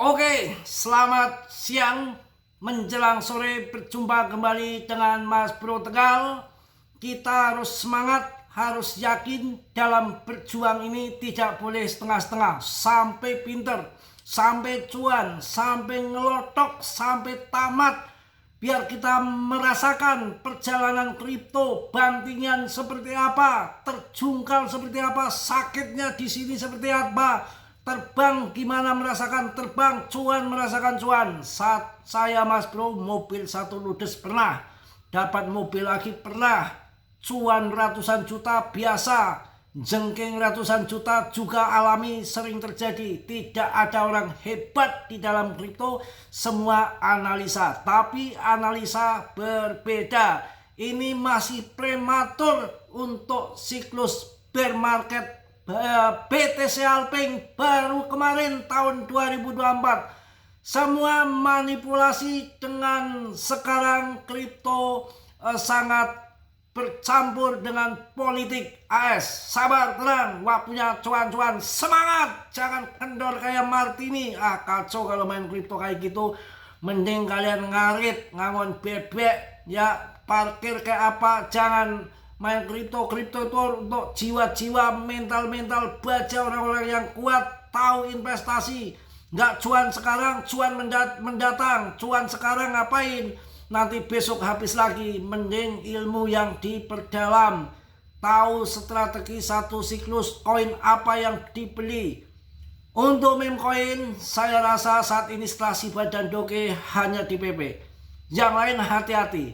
Oke, selamat siang menjelang sore, berjumpa kembali dengan Mas Bro Tegal. Kita harus semangat, harus yakin dalam berjuang ini, tidak boleh setengah-setengah. Sampai pinter, sampai cuan, sampai ngelotok, sampai tamat. Biar kita merasakan perjalanan kripto, bantingan seperti apa, terjungkal seperti apa, sakitnya di sini seperti apa, terbang gimana merasakan terbang, cuan merasakan cuan. Saat saya Mas Bro, mobil satu ludes pernah, dapat mobil lagi pernah, cuan ratusan juta biasa, jengking ratusan juta juga alami, sering terjadi. Tidak ada orang hebat di dalam kripto, semua analisa, tapi analisa berbeda. Ini masih prematur untuk siklus bear market BTC Alping baru kemarin tahun 2024. Semua manipulasi dengan sekarang kripto sangat bercampur dengan politik AS. Sabar, tenang, waktunya cuan-cuan, semangat, jangan kendor kayak Martini. Kacau kalau main kripto kayak gitu. Mending kalian ngarit, ngangon bebek, ya parkir kayak apa. Jangan main kripto itu untuk jiwa-jiwa mental baja orang-orang yang kuat, tahu investasi. Nggak cuan sekarang, cuan mendatang. Cuan sekarang ngapain? Nanti besok habis lagi. Mending ilmu yang diperdalam, tahu strategi satu siklus koin apa yang dibeli. Untuk meme coin, saya rasa saat ini setelah Shiba dan Doge hanya di PP. Yang lain hati-hati.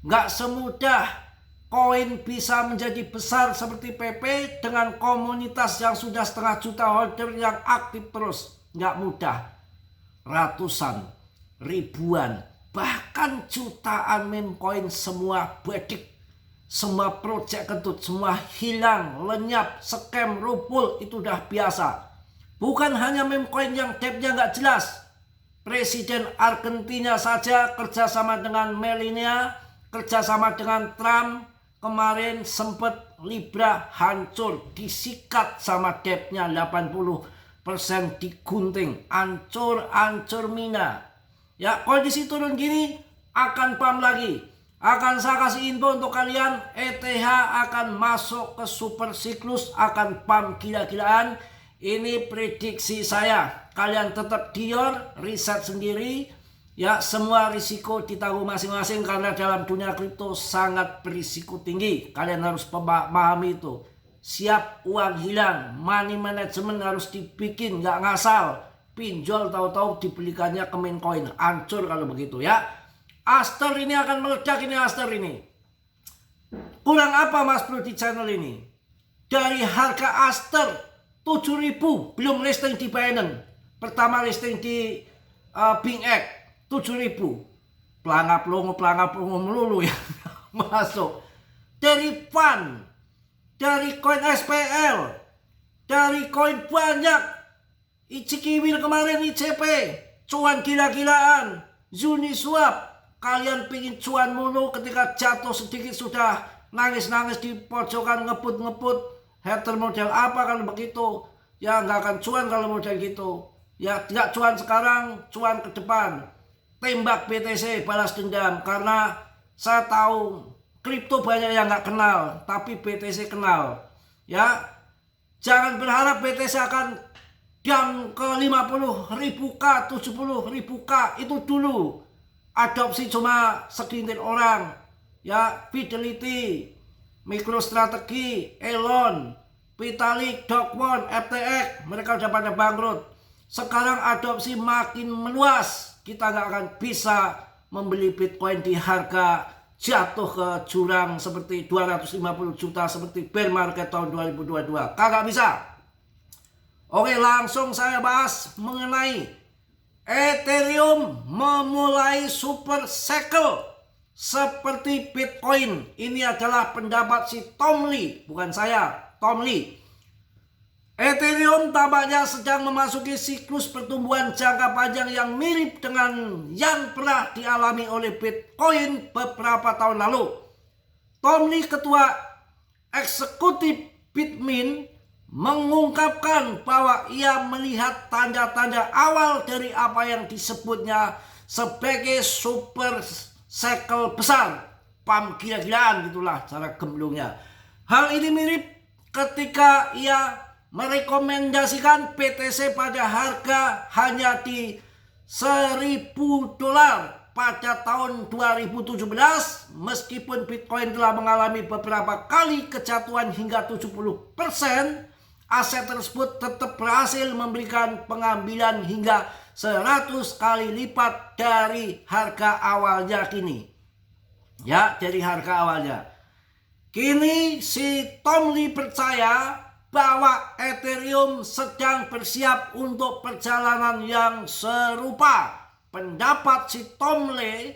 Nggak semudah koin bisa menjadi besar seperti PP dengan komunitas yang sudah 1,5 juta holder yang aktif terus. Nggak mudah. Ratusan, ribuan, bahkan jutaan meme coin semua bedik. Semua project kentut, semua hilang, lenyap, scam, rupul, itu udah biasa. Bukan hanya meme coin yang depnya nggak jelas. Presiden Argentina saja kerjasama dengan Melania, kerjasama dengan Trump. Kemarin sempat Libra hancur, disikat sama depnya 80% digunting, ancur Mina. Ya, kondisi turun gini akan pump lagi. Akan saya kasih info untuk kalian, ETH akan masuk ke super siklus, akan pump gila-gilaan. Ini prediksi saya. Kalian tetap dior, riset sendiri. Ya, semua risiko ditanggung masing-masing karena dalam dunia kripto sangat berisiko tinggi. Kalian harus memahami itu. Siap uang hilang, money management harus dibikin, nggak ngasal. Pinjol tahu-tahu dibelikannya ke main coin, hancur kalau begitu ya. Aster ini akan meledak, ini Aster ini. Kurang apa Mas Bro di channel ini? Dari harga Aster 7.000 belum listing di Binance. Pertama listing di BingX 7.000. Pelangap pelongo melulu ya. Masuk. Dari FUN, dari koin SPL, dari koin banyak. Ichikiwil kemarin ICP, cuan gila-gilaan. Uniswap, kalian pingin cuan mulu, ketika jatuh sedikit sudah nangis-nangis di pojokan, ngebut-ngebut. Hater model apa kalau begitu? Ya nggak akan cuan kalau model gitu. Ya tidak cuan sekarang, cuan ke depan. Tembak BTC, balas dendam. Karena saya tahu kripto banyak yang nggak kenal, tapi BTC kenal. Ya, jangan berharap BTC akan jam ke 50.000K, 70.000K. Itu dulu adopsi cuma segelintir orang. Ya, Fidelity, MicroStrategy, Elon, Vitalik, Dokwon, FTX, mereka udah pada bangkrut. Sekarang adopsi makin meluas. Kita nggak akan bisa membeli Bitcoin di harga jatuh ke jurang seperti 250 juta seperti bear market tahun 2022. Kagak bisa. Oke, langsung saya bahas mengenai Ethereum memulai super cycle seperti Bitcoin. Ini adalah pendapat si Tom Lee, bukan saya, Tom Lee. Ethereum tampaknya sedang memasuki siklus pertumbuhan jangka panjang yang mirip dengan yang pernah dialami oleh Bitcoin beberapa tahun lalu. Tom Lee, ketua eksekutif Bitmain, mengungkapkan bahwa ia melihat tanda-tanda awal dari apa yang disebutnya sebagai super cycle besar. Pam gila-gilaan, gitulah cara gemblungnya. Hal ini mirip ketika ia merekomendasikan PTC pada harga hanya di $1.000 pada tahun 2017, meskipun Bitcoin telah mengalami beberapa kali kejatuhan hingga 70%, aset tersebut tetap berhasil memberikan pengambilan hingga 100 kali lipat dari harga awalnya kini. Ya, dari harga awalnya. Kini si Tom Lee percaya bahwa Ethereum sedang bersiap untuk perjalanan yang serupa. Pendapat si Tom Lee,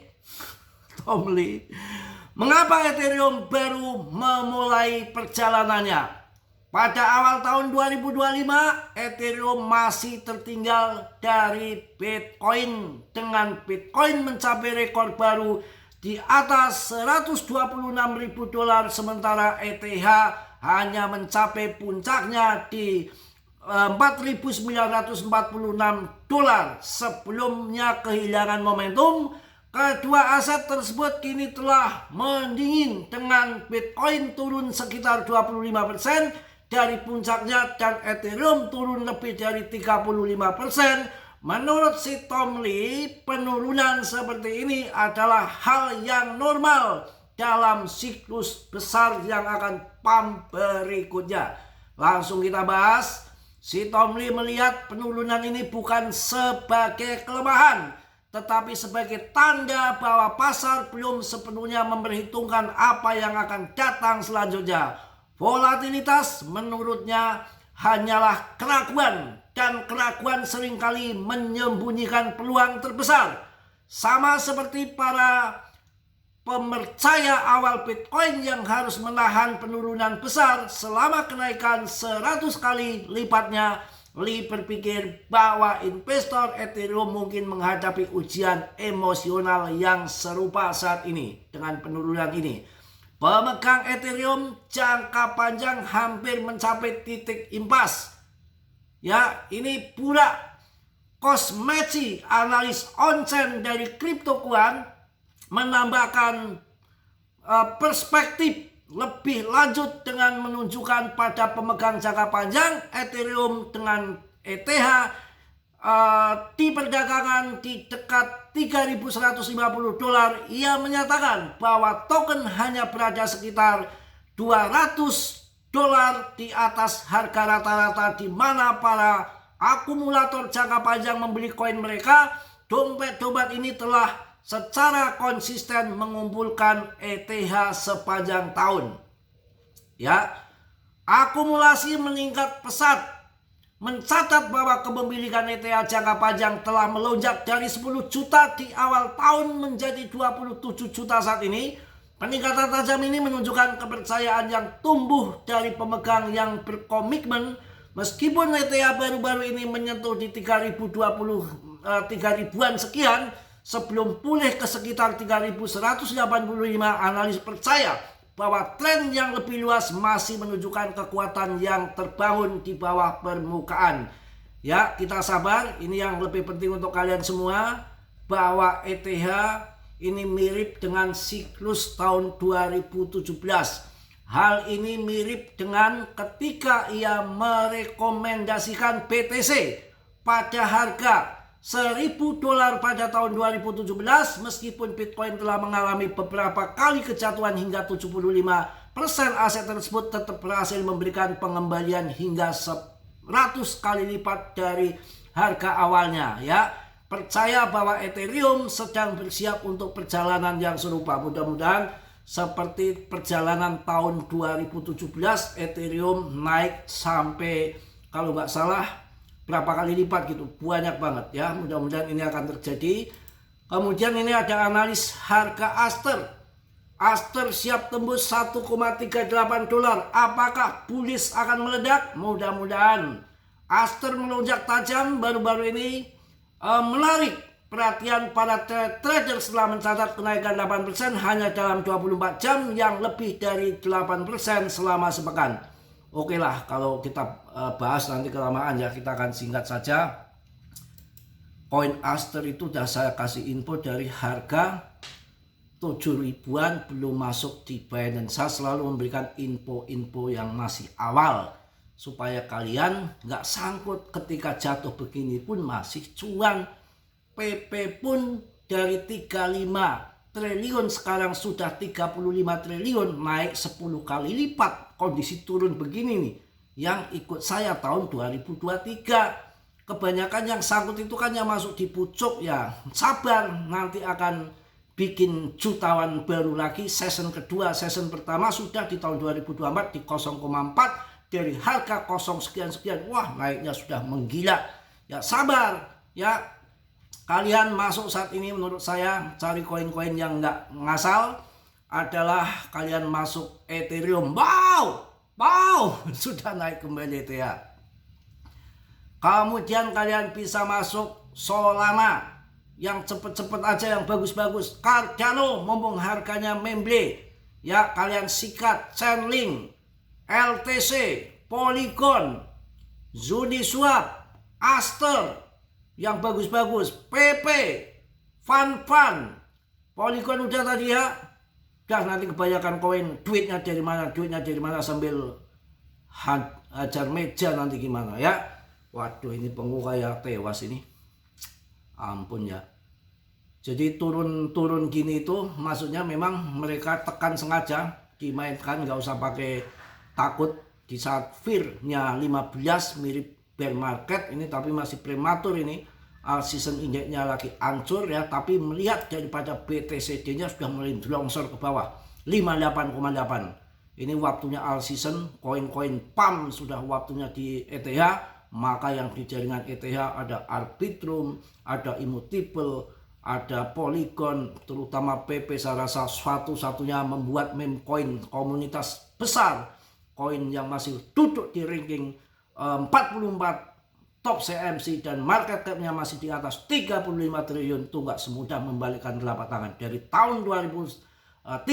mengapa Ethereum baru memulai perjalanannya? Pada awal tahun 2025, Ethereum masih tertinggal dari Bitcoin, dengan Bitcoin mencapai rekor baru di atas $126.000, sementara ETH hanya mencapai puncaknya di $4.946. Sebelumnya kehilangan momentum, kedua aset tersebut kini telah mendingin, dengan Bitcoin turun sekitar 25% dari puncaknya dan Ethereum turun lebih dari 35%. Menurut si Tom Lee, penurunan seperti ini adalah hal yang normal dalam siklus besar yang akan pump berikutnya. Langsung kita bahas. Si Tom Lee melihat penurunan ini bukan sebagai kelemahan, tetapi sebagai tanda bahwa pasar belum sepenuhnya memperhitungkan apa yang akan datang selanjutnya. Volatilitas menurutnya hanyalah keraguan, dan keraguan seringkali menyembunyikan peluang terbesar. Sama seperti para pemercaya awal Bitcoin yang harus menahan penurunan besar selama kenaikan 100 kali lipatnya, Lee berpikir bahwa investor Ethereum mungkin menghadapi ujian emosional yang serupa saat ini. Dengan penurunan ini, pemegang Ethereum jangka panjang hampir mencapai titik impas. Ya, ini pura Kosmechi, analis onsen dari CryptoQuant, menambahkan perspektif lebih lanjut dengan menunjukkan pada pemegang jangka panjang Ethereum dengan ETH di perdagangan di dekat $3.150. Ia menyatakan bahwa token hanya berada sekitar $200 di atas harga rata-rata, di mana para akumulator jangka panjang membeli koin mereka. Dompet-dompet ini telah secara konsisten mengumpulkan ETH sepanjang tahun. Ya, akumulasi meningkat pesat, mencatat bahwa kepemilikan ETH jangka panjang telah melonjak dari 10 juta di awal tahun menjadi 27 juta saat ini. Peningkatan tajam ini menunjukkan kepercayaan yang tumbuh dari pemegang yang berkomitmen. Meskipun ETH baru-baru ini menyentuh di 3.020-an sekian, sebelum pulih ke sekitar 3.185, analis percaya bahwa tren yang lebih luas masih menunjukkan kekuatan yang terbangun di bawah permukaan. Ya, kita sabar. Ini yang lebih penting untuk kalian semua, bahwa ETH ini mirip dengan siklus tahun 2017. Hal ini mirip dengan ketika ia merekomendasikan BTC pada harga $1.000 pada tahun 2017, meskipun Bitcoin telah mengalami beberapa kali kejatuhan hingga 75%, aset tersebut tetap berhasil memberikan pengembalian hingga 100 kali lipat dari harga awalnya. Ya, percaya bahwa Ethereum sedang bersiap untuk perjalanan yang serupa. Mudah-mudahan seperti perjalanan tahun 2017, Ethereum naik sampai, kalau nggak salah, berapa kali lipat gitu, banyak banget ya. Mudah-mudahan ini akan terjadi. Kemudian ini ada analis harga Aster. Aster siap tembus $1,38. Apakah bullish akan meledak? Mudah-mudahan. Aster melonjak tajam baru-baru ini, menarik perhatian para trader setelah mencatat kenaikan 8% hanya dalam 24 jam, yang lebih dari 8% selama sepekan. Oke lah, kalau kita bahas nanti kelamaan ya, kita akan singkat saja. Koin Aster itu udah saya kasih info dari harga 7 ribuan belum masuk di Binance. Saya selalu memberikan info-info yang masih awal supaya kalian nggak sangkut ketika jatuh begini pun masih cuan. PP pun dari 35 triliun sekarang sudah 35 triliun, naik 10 kali lipat. Kondisi turun begini nih, yang ikut saya tahun 2023. Kebanyakan yang sangkut itu kan yang masuk di pucuk ya, sabar, nanti akan bikin jutawan baru lagi. Season kedua, season pertama sudah di tahun 2024 di 0,4 dari harga 0 sekian-sekian. Wah, naiknya sudah menggila. Ya sabar ya. Kalian masuk saat ini menurut saya cari koin-koin yang nggak ngasal adalah kalian masuk Ethereum. Wow, sudah naik kembali itu ya. Kemudian kalian bisa masuk Solana yang cepet-cepet aja, yang bagus-bagus. Cardano mumpung harganya memble ya, kalian sikat. Chainlink, LTC, Polygon, Uniswap, Aster yang bagus-bagus, PP, Fun, Polygon udah tadi ya. Dah nanti kebanyakan koin, duitnya dari mana sambil hajar meja nanti gimana ya. Waduh, ini pengusaha ya tewas ini. Ampun ya. Jadi turun gini itu maksudnya memang mereka tekan sengaja, dimainkan, nggak usah pakai takut. Di saat fear-nya 15 mirip bear market ini, tapi masih prematur ini. All season index-nya lagi hancur ya, tapi melihat daripada BTCD-nya sudah mulai longsor ke bawah 58,8. Ini waktunya all season, koin-koin PAM sudah waktunya di ETH. Maka yang di jaringan ETH ada Arbitrum, ada Immutable, ada Polygon, terutama PP saya rasa satu-satunya membuat meme coin komunitas besar, koin yang masih duduk di ranking 44 top CMC dan market cap-nya masih di atas 35 triliun. Itu nggak semudah membalikkan telapak tangan. Dari tahun 2013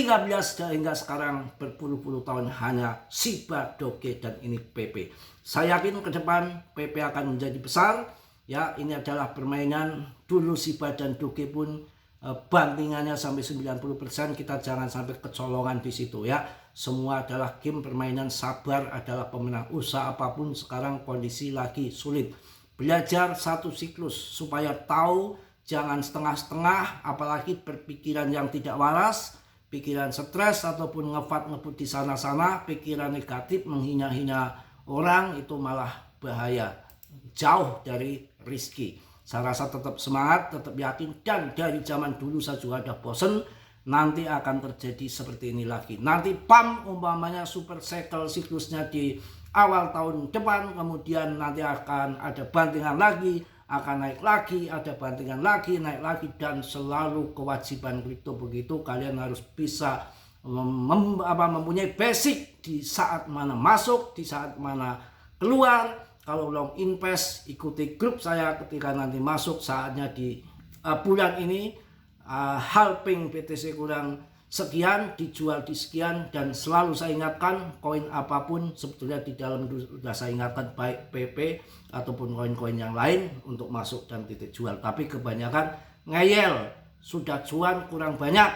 hingga sekarang berpuluh-puluh tahun hanya Shiba, Doge, dan ini PP. Saya yakin ke depan PP akan menjadi besar. Ya, ini adalah permainan. Dulu Shiba dan Doge pun bantingannya sampai 90%. Kita jangan sampai kecolongan di situ ya. Semua adalah game permainan, sabar adalah pemenang. Usaha apapun sekarang kondisi lagi sulit. Belajar satu siklus supaya tahu, jangan setengah-setengah, apalagi berpikiran yang tidak waras, pikiran stres ataupun ngebut di sana-sana, pikiran negatif menghina-hina orang, itu malah bahaya. Jauh dari rizki. Saya rasa tetap semangat, tetap yakin, dan dari zaman dulu saya juga ada bosen. Nanti akan terjadi seperti ini lagi. Nanti PAM umpamanya super cycle siklusnya di awal tahun depan, kemudian nanti akan ada bantingan lagi, akan naik lagi, ada bantingan lagi, naik lagi, dan selalu kewajiban kripto begitu. Kalian harus bisa mempunyai basic di saat mana masuk, di saat mana keluar. Kalau long invest, ikuti grup saya ketika nanti masuk saatnya di bulan ini. Halping BTC kurang sekian, dijual di sekian, dan selalu saya ingatkan koin apapun sebetulnya di dalam sudah saya ingatkan, baik PP ataupun koin-koin yang lain untuk masuk dan titik jual. Tapi kebanyakan ngeyel, sudah cuan kurang banyak,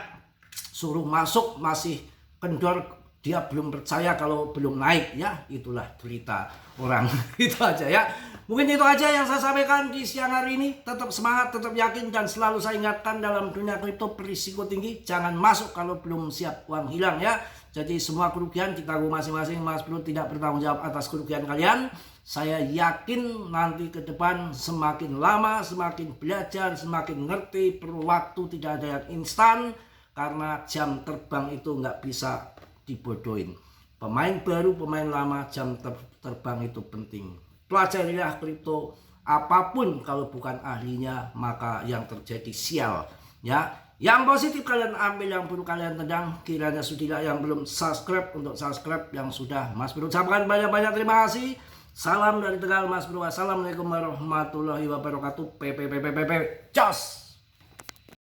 suruh masuk masih kendor, dia belum percaya kalau belum naik ya. Itulah berita orang. Itu aja ya. Mungkin itu aja yang saya sampaikan di siang hari ini. Tetap semangat, tetap yakin, dan selalu saya ingatkan dalam dunia kripto berisiko tinggi. Jangan masuk kalau belum siap, uang hilang ya. Jadi semua kerugian ditanggung masing-masing. Mas Bro tidak bertanggung jawab atas kerugian kalian. Saya yakin nanti ke depan semakin lama, semakin belajar, semakin ngerti, perlu waktu, tidak ada yang instan. Karena jam terbang itu nggak bisa dibodohin. Pemain baru, pemain lama, jam terbang itu penting. Pelajarilah kripto, apapun kalau bukan ahlinya maka yang terjadi sial ya. Yang positif kalian ambil, yang perlu kalian tendang. Kiranya sudah, yang belum subscribe untuk subscribe, yang sudah Mas Bro ucapkan banyak-banyak terima kasih. Salam dari Tegal Mas Bro. Assalamualaikum warahmatullahi wabarakatuh. Jos.